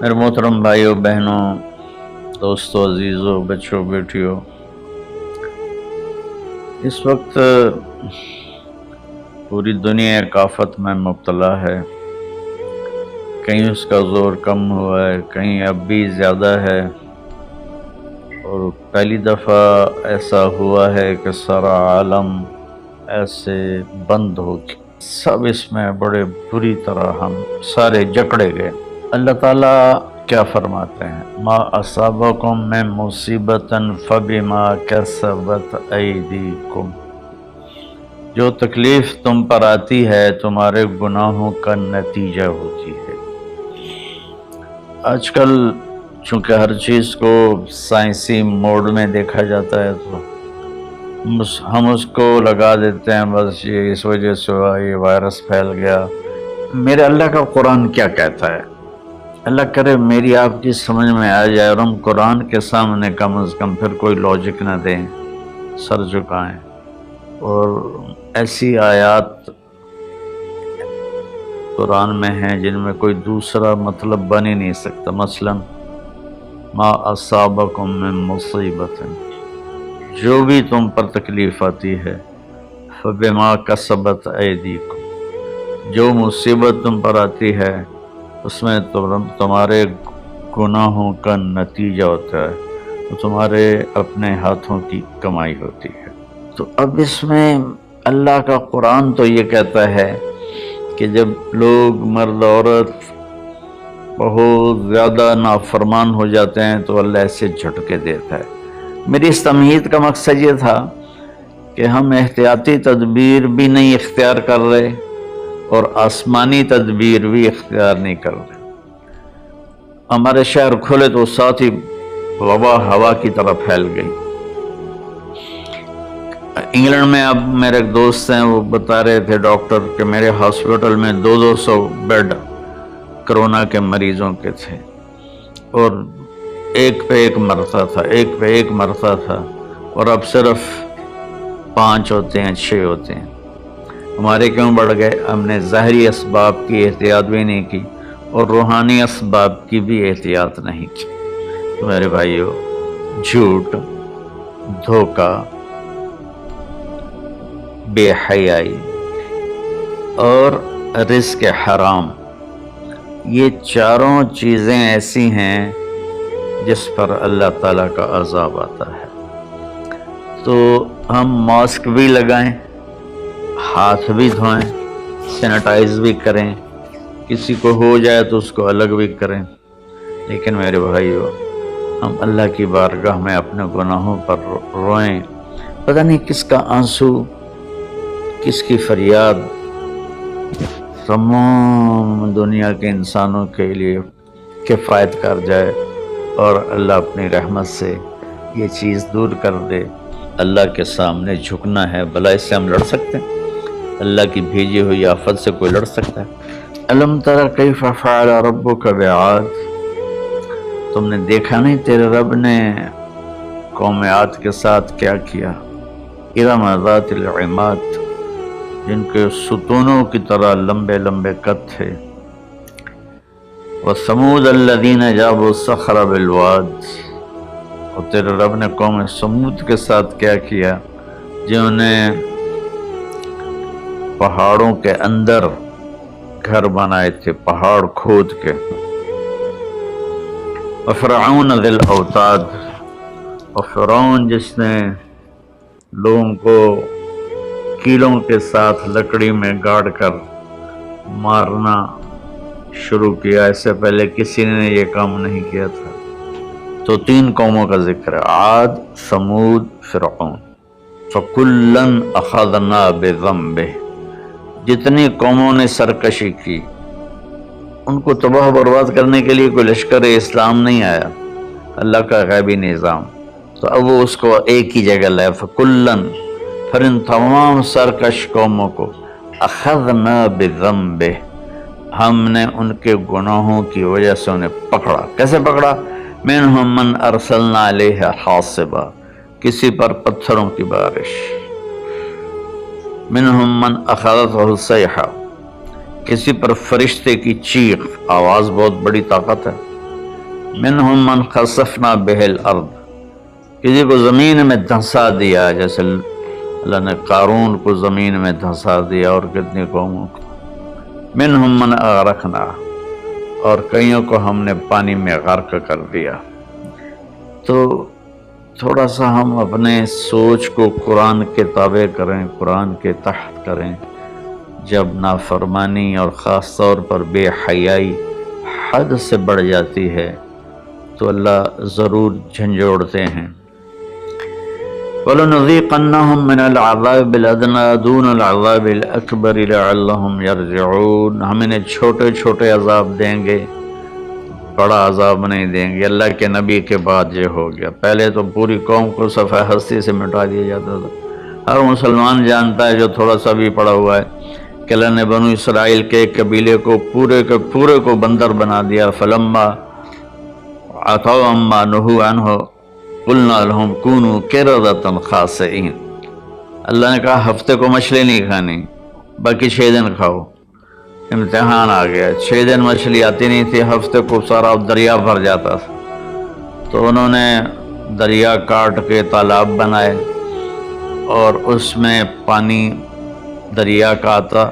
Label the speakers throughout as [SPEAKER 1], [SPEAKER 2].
[SPEAKER 1] میرے محترم بھائیوں بہنوں، دوستوں، عزیزوں، بچوں، بیٹیوں، اس وقت پوری دنیا ایک آفت میں مبتلا ہے۔ کہیں اس کا زور کم ہوا ہے، کہیں اب بھی زیادہ ہے، اور پہلی دفعہ ایسا ہوا ہے کہ سارا عالم ایسے بند ہو گیا۔ سب اس میں بڑے بری طرح ہم سارے جکڑے گئے۔ اللہ تعالیٰ کیا فرماتے ہیں؟ ما اصابکم من مصیبت فبما کسبت ایدیکم، جو تکلیف تم پر آتی ہے تمہارے گناہوں کا نتیجہ ہوتی ہے۔ آج کل چونکہ ہر چیز کو سائنسی موڈ میں دیکھا جاتا ہے تو ہم اس کو لگا دیتے ہیں، بس یہ اس وجہ سے ہوا، یہ وائرس پھیل گیا۔ میرے اللہ کا قرآن کیا کہتا ہے؟ اللہ کرے میری آپ کی سمجھ میں آ جائے اور ہم قرآن کے سامنے کم از کم پھر کوئی لاجک نہ دیں، سر جھکائیں، اور ایسی آیات قرآن میں ہیں جن میں کوئی دوسرا مطلب بن ہی نہیں سکتا۔ مثلا ما اصابکم من مصیبت، جو بھی تم پر تکلیف آتی ہے، فبما کسبت ایدیکم، جو مصیبت تم پر آتی ہے اس میں تمہارے گناہوں کا نتیجہ ہوتا ہے، تو تمہارے اپنے ہاتھوں کی کمائی ہوتی ہے۔ تو اب اس میں اللہ کا قرآن تو یہ کہتا ہے کہ جب لوگ مرد عورت بہت زیادہ نافرمان ہو جاتے ہیں تو اللہ ایسے جھٹکے دیتا ہے۔ میری اس تمہید کا مقصد یہ تھا کہ ہم احتیاطی تدبیر بھی نہیں اختیار کر رہے اور آسمانی تدبیر بھی اختیار نہیں کر رہے۔ ہمارے شہر کھلے تو ساتھ ہی وبا ہوا کی طرح پھیل گئی۔ انگلینڈ میں اب میرے ایک دوست ہیں، وہ بتا رہے تھے ڈاکٹر کہ میرے ہاسپٹل میں 200 بیڈ کرونا کے مریضوں کے تھے، اور ایک پہ ایک مرتا تھا، ایک پہ ایک مرتا تھا، اور اب صرف 5 ہوتے ہیں، 6 ہوتے ہیں۔ ہمارے کیوں بڑھ گئے؟ ہم نے ظاہری اسباب کی احتیاط بھی نہیں کی اور روحانی اسباب کی بھی احتیاط نہیں کی۔ تو میرے بھائیو، جھوٹ، دھوکہ، بے حیائی اور رزق حرام، یہ چاروں چیزیں ایسی ہیں جس پر اللہ تعالیٰ کا عذاب آتا ہے۔ تو ہم ماسک بھی لگائیں، ہاتھ بھی دھوئیں، سینیٹائز بھی کریں، کسی کو ہو جائے تو اس کو الگ بھی کریں، لیکن میرے بھائیو، ہم اللہ کی بارگاہ میں اپنے گناہوں پر روئیں۔ پتہ نہیں کس کا آنسو، کس کی فریاد تمام دنیا کے انسانوں کے لیے کفایت کر جائے اور اللہ اپنی رحمت سے یہ چیز دور کر دے۔ اللہ کے سامنے جھکنا ہے۔ بھلا اس سے ہم لڑ سکتے ہیں؟ اللہ کی بھیجی ہوئی آفت سے کوئی لڑ سکتا ہے؟ الم تر کیف فعل ربک بعاد، تم نے دیکھا نہیں تیرے رب نے قوم عاد کے ساتھ کیا کیا؟ ارم ذات العماد، جن کے ستونوں کی طرح لمبے لمبے قد تھے۔ وثمود الذین جابوا الصخر بالواد، اور تیرے رب نے قوم سمود کے ساتھ کیا کیا؟ جنہوں نے پہاڑوں کے اندر گھر بنائے تھے، پہاڑ کھود کے۔ وفرعون ذی الاوتاد، اور فرعون جس نے لوگوں کو کیلوں کے ساتھ لکڑی میں گاڑ کر مارنا شروع کیا، اس سے پہلے کسی نے یہ کام نہیں کیا تھا۔ تو 3 قوموں کا ذکر ہے، عاد، ثمود، فرعون۔ فَكُلًّا أَخَذْنَا بِذَنبِهِ، جتنی قوموں نے سرکشی کی، ان کو تباہ برباد کرنے کے لیے کوئی لشکر اسلام نہیں آیا، اللہ کا غیبی نظام، تو اب وہ اس کو ایک ہی جگہ لائے۔ فَكُلًّا، پھر ان تمام سرکش قوموں کو اخذنا بذنبہ، ہم نے ان کے گناہوں کی وجہ سے انہیں پکڑا۔ کیسے پکڑا؟ منہم من ارسلنا علیہ حاصبا، کسی پر پتھروں کی بارش، منہم من اخذتہ الصیحہ، کسی پر فرشتے کی چیخ، آواز بہت بڑی طاقت ہے، منہم من خسفنا بہ الارض، کسی کو زمین میں دھنسا دیا، جیسے اللہ نے قارون کو زمین میں دھنسا دیا اور کتنی قوموں کو۔ منہم من اغرقنا، اور کئیوں کو ہم نے پانی میں غرق کر دیا۔ تو تھوڑا سا ہم اپنے سوچ کو قرآن کے تابع کریں، قرآن کے تحت کریں۔ جب نافرمانی اور خاص طور پر بے حیائی حد سے بڑھ جاتی ہے تو اللہ ضرور جھنجھوڑتے ہیں۔ وَلَنُذِيقَنَّهُم مِّنَ الْعَذَابِ الْأَدْنَىٰ دُونَ الْعَذَابِ الْأَكْبَرِ لَعَلَّهُمْ يَرْجِعُونَ، ہم انہیں چھوٹے چھوٹے عذاب دیں گے، بڑا عذاب نہیں دیں گے۔ اللہ کے نبی کے بعد یہ ہو گیا، پہلے تو پوری قوم کو صفحہ ہستی سے مٹا دیا جاتا تھا۔ ہر مسلمان جانتا ہے جو تھوڑا سا بھی پڑا ہوا ہے کہ اللہ نے بنو اسرائیل کے ایک قبیلے کو پورے کے پورے کو بندر بنا دیا۔ فلما عتوا عما نہوا عنہ قلنا لهم كونوا قردة خاسئین، اللہ نے کہا ہفتے کو مچھلی نہیں کھانی، باقی 6 دن کھاؤ۔ امتحان آ گیا، 6 دن مچھلی آتی نہیں تھی، ہفتے کو سارا دریا بھر جاتا تھا۔ تو انہوں نے دریا کاٹ کے تالاب بنائے اور اس میں پانی دریا کا آتا،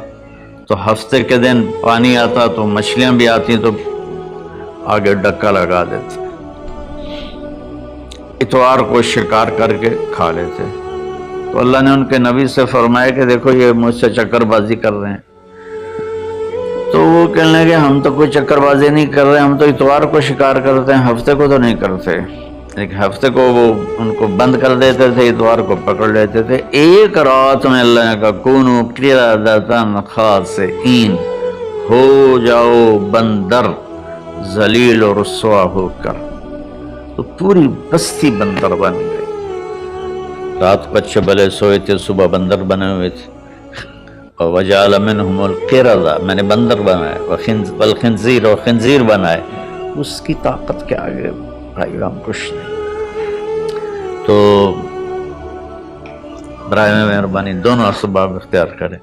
[SPEAKER 1] تو ہفتے کے دن پانی آتا تو مچھلیاں بھی آتی تو آگے ڈکا لگا دیتے، اتوار کو شکار کر کے کھا لیتے۔ تو اللہ نے ان کے نبی سے فرمایا کہ دیکھو یہ مجھ سے چکر بازی کر رہے ہیں۔ تو وہ کہنے لگے ہم تو کوئی چکر بازی نہیں کر رہے، ہم تو اتوار کو شکار کرتے ہیں، ہفتے کو تو نہیں کرتے۔ ایک ہفتے کو وہ ان کو بند کر دیتے تھے، اتوار کو پکڑ لیتے تھے۔ ایک رات میں اللہ نے کہا کونوا قردۃ خاسئین، ہو جاؤ بندر ذلیل و رسوا ہو کر۔ تو پوری بستی بندر بن گئی۔ رات کو اچھے بھلے سوئے تھے، صبح بندر بنے ہوئے تھے۔ وَجَعَلَ مِنْهُمُ الْقِرَدَةَ، میں نے بندر بنائے، وَالْخِنْزِيرَ اور خنزیر بنائے۔ اس کی طاقت کے آگے بھائی ہم کچھ نہیں۔ تو برائے مہربانی دونوں اسباب اختیار کریں۔